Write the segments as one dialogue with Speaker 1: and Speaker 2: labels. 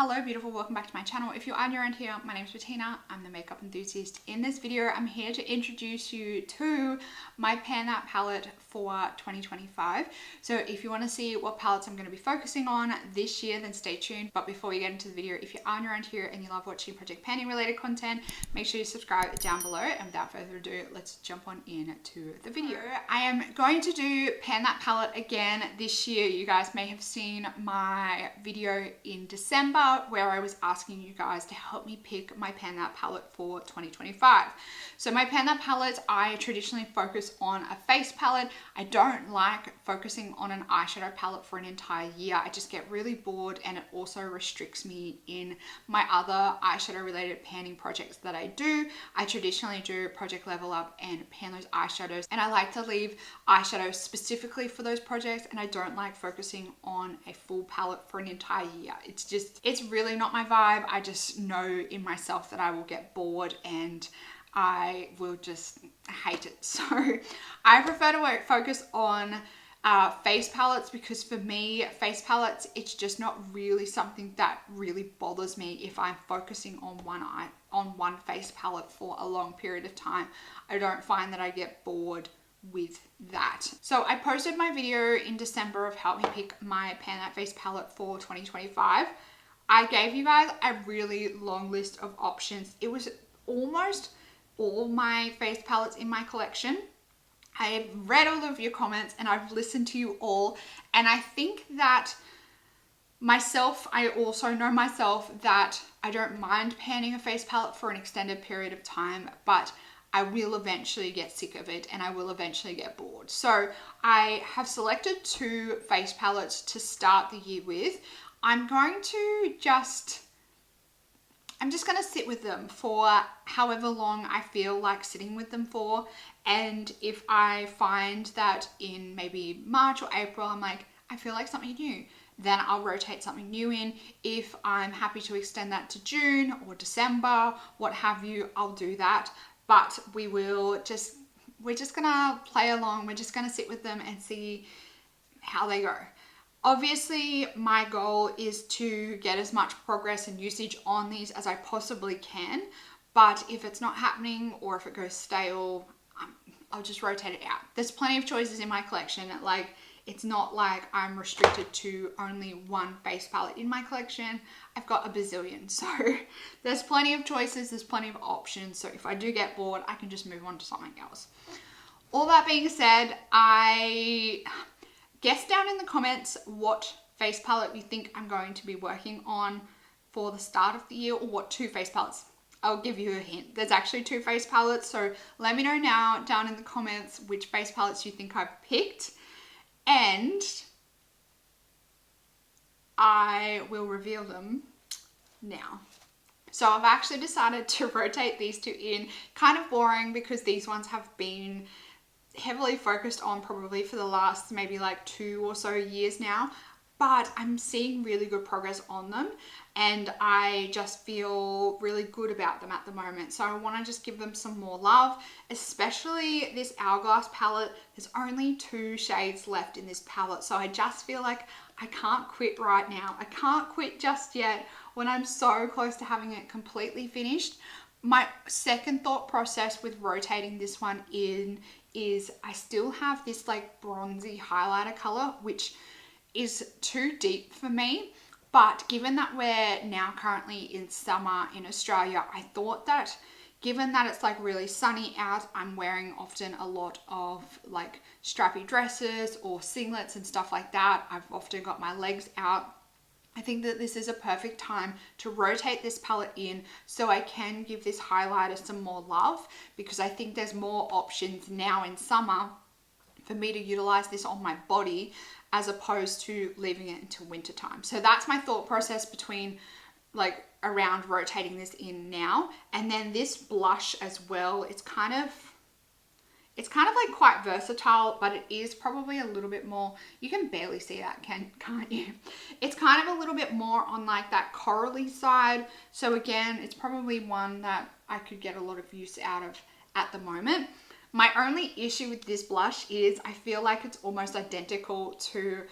Speaker 1: Hello beautiful, welcome back to my channel. If you are new around here, my name is Bettina. I'm the makeup enthusiast. In this video, I'm here to introduce you to my pan that palette for 2025. So if you want to see what palettes I'm going to be focusing on this year, then stay tuned. But before we get into the video, if you are new around here and you love watching project panning related content, make sure you subscribe down below. And without further ado, let's jump on into the video. I am going to do pan that palette again this year. You guys may have seen my video in December where I was asking you guys to help me pick my pan that palette for 2025. So my pan that palette, I traditionally focus on a face palette. I don't like focusing on an eyeshadow palette for an entire year. I just get really bored, and it also restricts me in my other eyeshadow related panning projects that I do. I traditionally do Project Level Up and pan those eyeshadows, and I like to leave eyeshadows specifically for those projects, and I don't like focusing on a full palette for an entire year. It's really not my vibe. I just know in myself that I will get bored and I will just hate it. So I prefer to focus on face palettes, because for me, face palettes, it's just not really something that really bothers me if I'm focusing on one face palette for a long period of time. I don't find that I get bored with that. So I posted my video in December of help me pick my pan that face palette for 2025. I gave you guys a really long list of options. It was almost all my face palettes in my collection. I have read all of your comments and I've listened to you all, and I think that myself, I also know myself that I don't mind panning a face palette for an extended period of time, but I will eventually get sick of it and I will eventually get bored. So I have selected two face palettes to start the year with. I'm just going to sit with them for however long I feel like sitting with them for. And if I find that in maybe March or April, I'm like, I feel like something new, then I'll rotate something new in. If I'm happy to extend that to June or December, what have you, I'll do that. But we're just gonna play along. We're just gonna sit with them and see how they go. Obviously, my goal is to get as much progress and usage on these as I possibly can. But if it's not happening, or if it goes stale, I'll just rotate it out. There's plenty of choices in my collection. Like, it's not like I'm restricted to only one face palette in my collection. I've got a bazillion. So there's plenty of choices, there's plenty of options. So if I do get bored, I can just move on to something else. All that being said, guess down in the comments what face palette you think I'm going to be working on for the start of the year, or what two face palettes. I'll give you a hint. There's actually two face palettes. So let me know now down in the comments which face palettes you think I've picked, and I will reveal them now. So I've actually decided to rotate these two in. Kind of boring, because these ones have been heavily focused on probably for the last maybe like 2 or so years now, but I'm seeing really good progress on them, and I just feel really good about them at the moment. So I want to just give them some more love, especially this Hourglass palette. There's only 2 shades left in this palette, so I just feel like I can't quit right now. I can't quit just yet when I'm so close to having it completely finished. My second thought process with rotating this one in is I still have this like bronzy highlighter color, which is too deep for me. But given that we're now currently in summer in Australia, I thought that given that it's like really sunny out, I'm wearing often a lot of like strappy dresses or singlets and stuff like that. I've often got my legs out. I think that this is a perfect time to rotate this palette in so I can give this highlighter some more love, because I think there's more options now in summer for me to utilize this on my body as opposed to leaving it until winter time. So that's my thought process between like around rotating this in now. And then this blush as well, it's kind of like quite versatile, but it is probably a little bit more, you can barely see that, can't you? It's kind of a little bit more on like that corally side. So again, it's probably one that I could get a lot of use out of at the moment. My only issue with this blush is I feel like it's almost identical to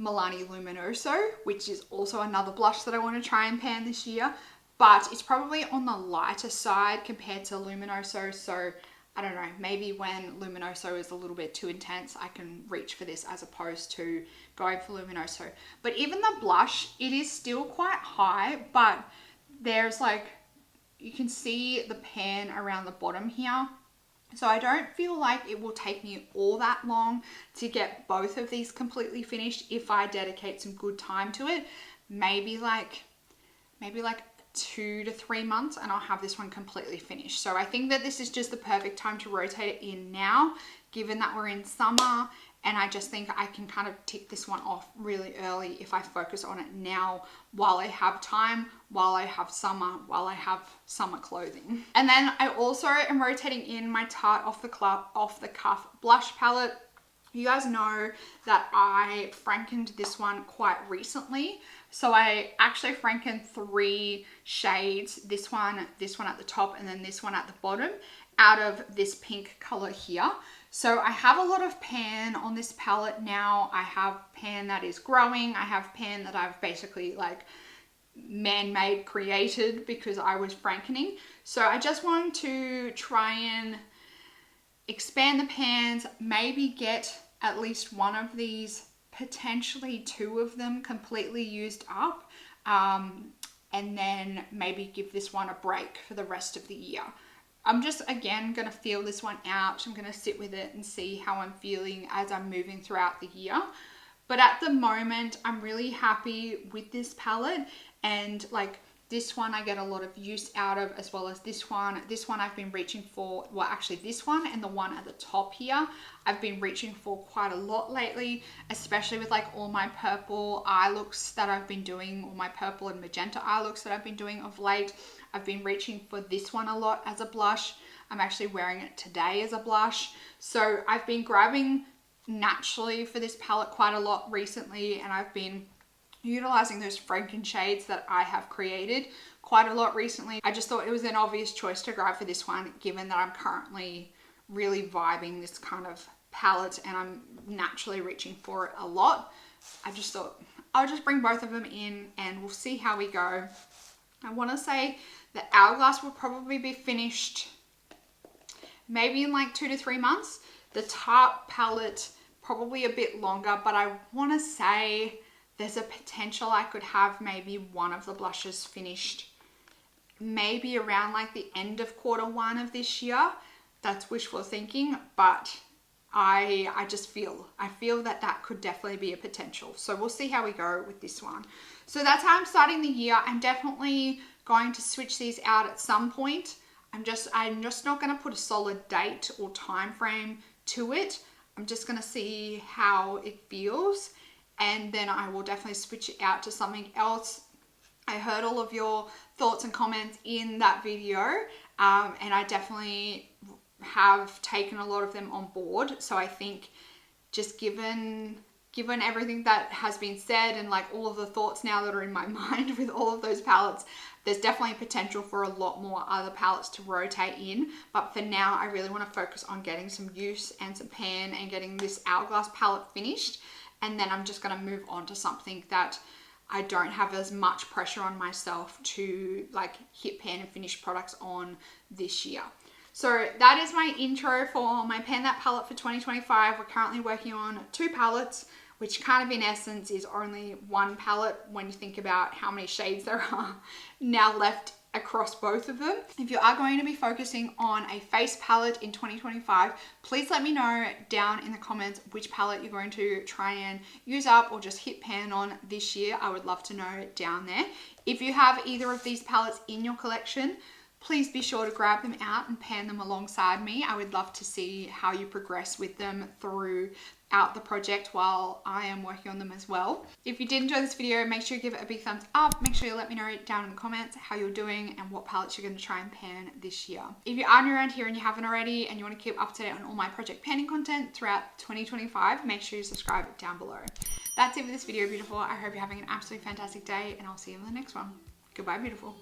Speaker 1: Milani Luminoso, which is also another blush that I want to try and pan this year, but it's probably on the lighter side compared to Luminoso. So I don't know, maybe when Luminoso is a little bit too intense, I can reach for this as opposed to going for Luminoso. But even the blush, it is still quite high, but there's like, you can see the pan around the bottom here. So I don't feel like it will take me all that long to get both of these completely finished if I dedicate some good time to it. Maybe like 2 to 3 months and I'll have this one completely finished. So I think that this is just the perfect time to rotate it in now, given that we're in summer, and I just think I can kind of tick this one off really early if I focus on it now while I have time, while I have summer clothing. And then I also am rotating in my Tarte off the cuff blush palette. You guys know that I frankened this one quite recently. So I actually frankened 3 shades, this one at the top, and then this one at the bottom, out of this pink color here. So I have a lot of pan on this palette now. I have pan that is growing. I have pan that I've basically like man-made created because I was frankening. So I just wanted to try and expand the pans, maybe get at least one of these, potentially 2 of them completely used up, and then maybe give this one a break for the rest of the year. I'm just, again, going to feel this one out. I'm going to sit with it and see how I'm feeling as I'm moving throughout the year. But at the moment, I'm really happy with this palette, and like this one I get a lot of use out of, as well as this one. This one I've been reaching for, well actually this one and the one at the top here, I've been reaching for quite a lot lately, especially with like all my purple eye looks that I've been doing, all my purple and magenta eye looks that I've been doing of late. I've been reaching for this one a lot as a blush. I'm actually wearing it today as a blush. So I've been grabbing naturally for this palette quite a lot recently, and I've been utilizing those Franken shades that I have created quite a lot recently. I just thought it was an obvious choice to grab for this one, given that I'm currently really vibing this kind of palette and I'm naturally reaching for it a lot. I just thought I'll just bring both of them in and we'll see how we go. I want to say the Hourglass will probably be finished maybe in like 2 to 3 months. The Tarte palette probably a bit longer, but I want to say there's a potential I could have maybe one of the blushes finished maybe around like the end of Q1 of this year. That's wishful thinking, but I just feel that that could definitely be a potential. So we'll see how we go with this one. So that's how I'm starting the year. I'm definitely going to switch these out at some point. I'm just not going to put a solid date or time frame to it. I'm just going to see how it feels, and then I will definitely switch it out to something else. I heard all of your thoughts and comments in that video, and I definitely have taken a lot of them on board. So I think just given everything that has been said and like all of the thoughts now that are in my mind with all of those palettes, there's definitely potential for a lot more other palettes to rotate in. But for now, I really want to focus on getting some use and some pan and getting this Hourglass palette finished. And then I'm just going to move on to something that I don't have as much pressure on myself to like hit pan and finish products on this year. So that is my intro for my Pan That palette for 2025. We're currently working on 2 palettes, which kind of in essence is only 1 palette when you think about how many shades there are now left across both of them. If you are going to be focusing on a face palette in 2025, please let me know down in the comments which palette you're going to try and use up or just hit pan on this year. I would love to know down there. If you have either of these palettes in your collection, please be sure to grab them out and pan them alongside me. I would love to see how you progress with them throughout the project while I am working on them as well. If you did enjoy this video, make sure you give it a big thumbs up. Make sure you let me know down in the comments how you're doing and what palettes you're going to try and pan this year. If you are new around here and you haven't already and you want to keep up to date on all my project panning content throughout 2025, make sure you subscribe down below. That's it for this video, beautiful. I hope you're having an absolutely fantastic day, and I'll see you in the next one. Goodbye, beautiful.